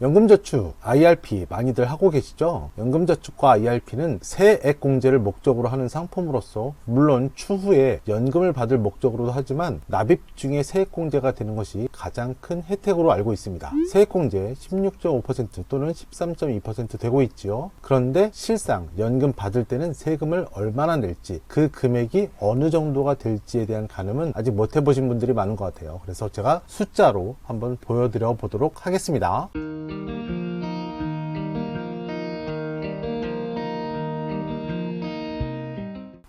연금저축, IRP 많이들 하고 계시죠? 연금저축과 IRP는 세액공제를 목적으로 하는 상품으로서 물론 추후에 연금을 받을 목적으로도 하지만 납입 중에 세액공제가 되는 것이 가장 큰 혜택으로 알고 있습니다. 세액공제 16.5% 또는 13.2% 되고 있지요. 그런데 실상 연금 받을 때는 세금을 얼마나 낼지, 그 금액이 어느 정도가 될지에 대한 가늠은 아직 못 해보신 분들이 많은 것 같아요. 그래서 제가 숫자로 한번 보여드려 보도록 하겠습니다.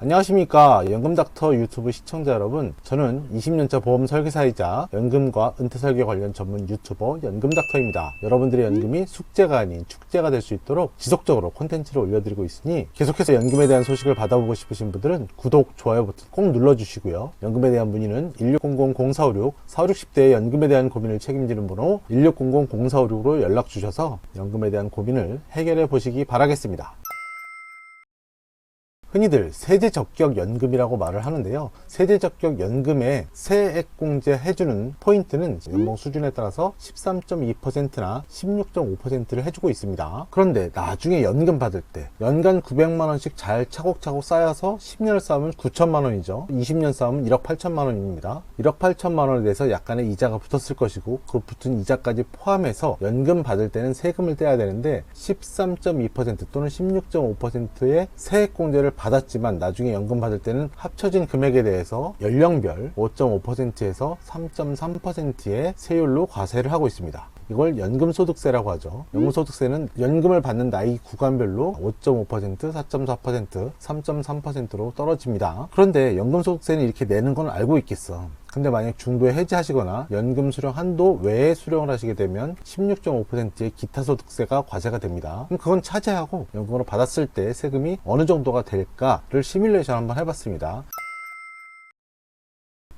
안녕하십니까, 연금닥터 유튜브 시청자 여러분. 저는 20년차 보험 설계사이자 연금과 은퇴설계 관련 전문 유튜버 연금닥터입니다. 여러분들의 연금이 숙제가 아닌 축제가 될 수 있도록 지속적으로 콘텐츠를 올려드리고 있으니 계속해서 연금에 대한 소식을 받아보고 싶으신 분들은 구독, 좋아요 버튼 꼭 눌러주시고요. 연금에 대한 문의는 1600-0456, 40-60대의 연금에 대한 고민을 책임지는 번호 1600-0456으로 연락 주셔서 연금에 대한 고민을 해결해 보시기 바라겠습니다. 흔히들 세제적격연금이라고 말을 하는데요. 세제적격연금에 세액공제 해주는 포인트는 연봉 수준에 따라서 13.2%나 16.5%를 해주고 있습니다. 그런데 나중에 연금 받을 때 연간 900만원씩 잘 차곡차곡 쌓여서 10년을 쌓으면 9천만원이죠. 20년 쌓으면 1억 8천만원입니다. 1억 8천만원에 대해서 약간의 이자가 붙었을 것이고 그 붙은 이자까지 포함해서 연금 받을 때는 세금을 떼야 되는데 13.2% 또는 16.5%의 세액공제를 받았지만 나중에 연금 받을 때는 합쳐진 금액에 대해서 연령별 5.5%에서 3.3%의 세율로 과세를 하고 있습니다. 이걸 연금소득세라고 하죠. 연금소득세는 연금을 받는 나이 구간별로 5.5%, 4.4%, 3.3%로 떨어집니다. 그런데 연금소득세는 이렇게 내는 건 알고 있겠어. 근데 만약 중도에 해지하시거나 연금 수령 한도 외에 수령을 하시게 되면 16.5%의 기타 소득세가 과세가 됩니다. 그럼 그건 차지하고 연금으로 받았을 때 세금이 어느 정도가 될까를 시뮬레이션 한번 해봤습니다.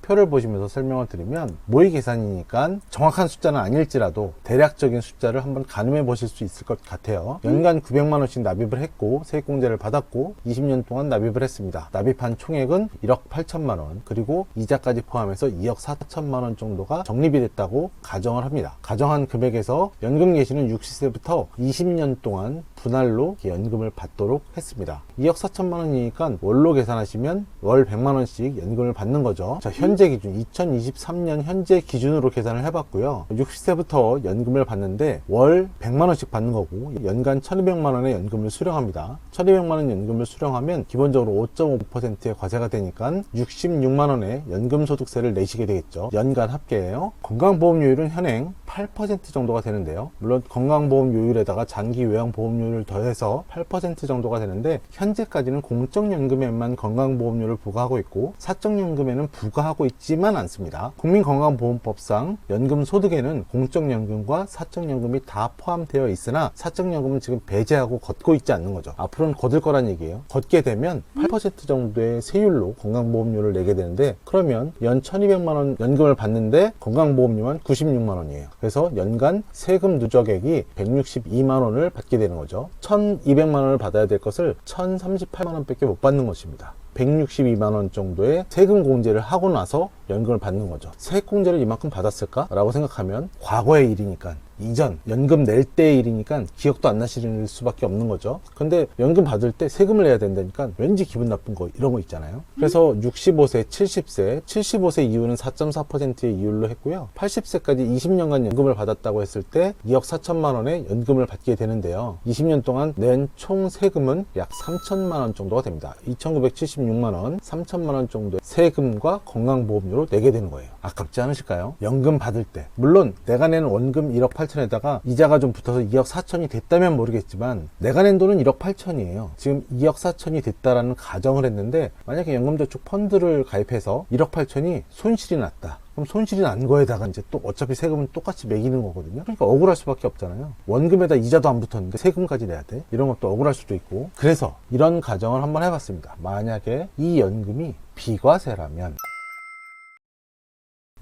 표를 보시면서 설명을 드리면 모의 계산이니까 정확한 숫자는 아닐지라도 대략적인 숫자를 한번 가늠해 보실 수 있을 것 같아요. 연간 900만원씩 납입을 했고 세액공제를 받았고 20년 동안 납입을 했습니다. 납입한 총액은 1억 8천만원 그리고 이자까지 포함해서 2억 4천만원 정도가 적립이 됐다고 가정을 합니다. 가정한 금액에서 연금 계시는 60세부터 20년 동안 분할로 연금을 받도록 했습니다. 2억 4천만원이니까 월로 계산하시면 월 100만원씩 연금을 받는 거죠. 자, 현재 기준 2023년 현재 기준으로 계산을 해봤고요. 60세부터 연금을 받는데 월 100만원씩 받는 거고 연간 1200만원의 연금을 수령합니다. 1200만원 연금을 수령하면 기본적으로 5.5%의 과세가 되니까 66만원의 연금소득세를 내시게 되겠죠. 연간 합계예요. 건강보험료율은 현행 8% 정도가 되는데요. 물론 건강보험료율에다가 장기요양보험료를 더해서 8% 정도가 되는데 현재까지는 공적연금에만 건강보험료를 부과하고 있고 사적연금에는 부과하고 있지만 않습니다. 국민건강보험법상 연금소득에는 공적연금과 사적연금이 다 포함되어 있으나 사적연금은 지금 배제하고 걷고 있지 않는 거죠. 앞으로는 걷을 거란 얘기예요. 걷게 되면 8% 정도의 세율로 건강보험료를 내게 되는데 그러면 연 1200만원 연금을 받는데 건강보험료만 96만원이에요. 그래서 연간 세금 누적액이 162만원을 받게 되는 거죠. 1200만원을 받아야 될 것을 1038만원 밖에 못 받는 것입니다. 162만원 정도의 세금 공제를 하고 나서 연금을 받는 거죠. 세액공제를 이만큼 받았을까? 라고 생각하면 과거의 일이니까 이전 연금 낼 때의 일이니까 기억도 안 나실 수밖에 없는 거죠. 근데 연금 받을 때 세금을 내야 된다니까 왠지 기분 나쁜 거 이런 거 있잖아요. 그래서 65세, 70세, 75세 이후는 4.4%의 이율로 했고요. 80세까지 20년간 연금을 받았다고 했을 때 2억 4천만 원의 연금을 받게 되는데요. 20년 동안 낸 총 세금은 약 3천만 원 정도가 됩니다. 2,976만 원, 3천만 원 정도의 세금과 건강보험료로 내게 되는 거예요. 아깝지 않으실까요? 연금 받을 때 물론 내가 낸 원금 1억 8천에다가 이자가 좀 붙어서 2억 4천이 됐다면 모르겠지만 내가 낸 돈은 1억 8천이에요. 지금 2억 4천이 됐다라는 가정을 했는데 만약에 연금저축 펀드를 가입해서 1억 8천이 손실이 났다. 그럼 손실이 난 거에다가 이제 또 어차피 세금은 똑같이 매기는 거거든요. 그러니까 억울할 수밖에 없잖아요. 원금에다 이자도 안 붙었는데 세금까지 내야 돼? 이런 것도 억울할 수도 있고. 그래서 이런 가정을 한번 해봤습니다. 만약에 이 연금이 비과세라면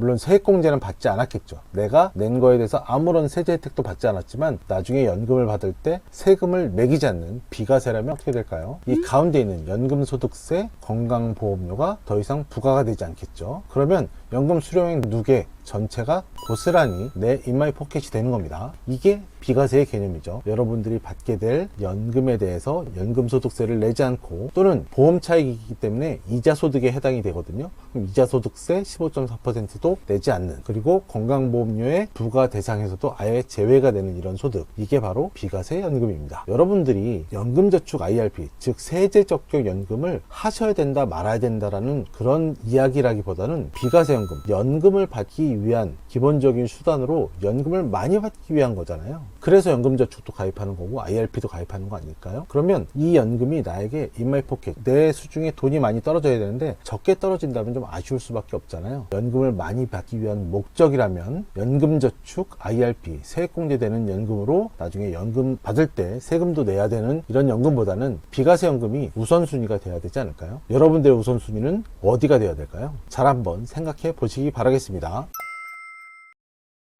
물론 세액공제는 받지 않았겠죠. 내가 낸 거에 대해서 아무런 세제 혜택도 받지 않았지만 나중에 연금을 받을 때 세금을 매기지 않는 비과세라면 어떻게 될까요? 이 가운데 있는 연금소득세, 건강보험료가 더 이상 부과가 되지 않겠죠. 그러면 연금 수령액 누계 전체가 고스란히 내 인마이 포켓이 되는 겁니다. 이게 비과세의 개념이죠. 여러분들이 받게 될 연금에 대해서 연금소득세를 내지 않고 또는 보험 차익이기 때문에 이자소득에 해당이 되거든요. 그럼 이자소득세 15.4%도 내지 않는, 그리고 건강보험료의 부과 대상에서도 아예 제외가 되는 이런 소득, 이게 바로 비과세 연금입니다. 여러분들이 연금저축 IRP, 즉 세제적격 연금을 하셔야 된다 말아야 된다라는 그런 이야기라기보다는 비과세 연금, 연금을 받기 위한 기본적인 수단으로 연금을 많이 받기 위한 거잖아요. 그래서 연금저축도 가입하는 거고 IRP도 가입하는 거 아닐까요? 그러면 이 연금이 나에게 인마이 포켓, 내 수중에 돈이 많이 떨어져야 되는데 적게 떨어진다면 좀 아쉬울 수밖에 없잖아요. 연금을 많이 받기 위한 목적이라면 연금저축 IRP, 세액공제되는 연금으로 나중에 연금 받을 때 세금도 내야 되는 이런 연금보다는 비과세 연금이 우선순위가 돼야 되지 않을까요? 여러분들의 우선순위는 어디가 돼야 될까요? 잘 한번 생각해 보시기 바라겠습니다.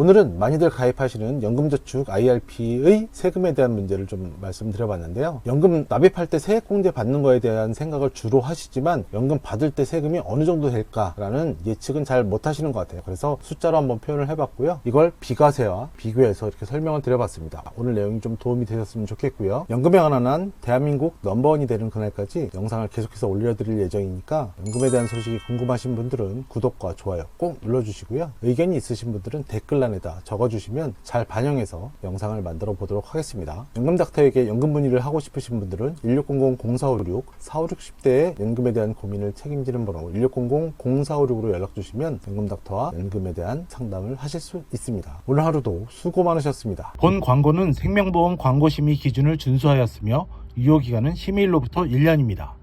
오늘은 많이들 가입하시는 연금저축 IRP의 세금에 대한 문제를 좀 말씀드려봤는데요. 연금 납입할 때 세액공제 받는 거에 대한 생각을 주로 하시지만 연금 받을 때 세금이 어느 정도 될까라는 예측은 잘 못하시는 것 같아요. 그래서 숫자로 한번 표현을 해봤고요. 이걸 비과세와 비교해서 이렇게 설명을 드려봤습니다. 오늘 내용이 좀 도움이 되셨으면 좋겠고요. 연금에 관한 대한민국 넘버원이 되는 그날까지 영상을 계속해서 올려드릴 예정이니까 연금에 대한 소식이 궁금하신 분들은 구독과 좋아요 꼭 눌러주시고요. 의견이 있으신 분들은 댓글란에다 적어주시면 잘 반영해서 영상을 만들어 보도록 하겠습니다. 연금닥터에게 연금 문의를 하고 싶으신 분들은 1600-0456 4560대의 연금에 대한 고민을 책임지는 번호 1600-0456으로 연락주시면 연금닥터와 연금에 대한 상담을 하실 수 있습니다. 오늘 하루도 수고 많으셨습니다. 본 광고는 생명보험 광고심의 기준을 준수하였으며 유효기간은 심의일로부터 1년입니다.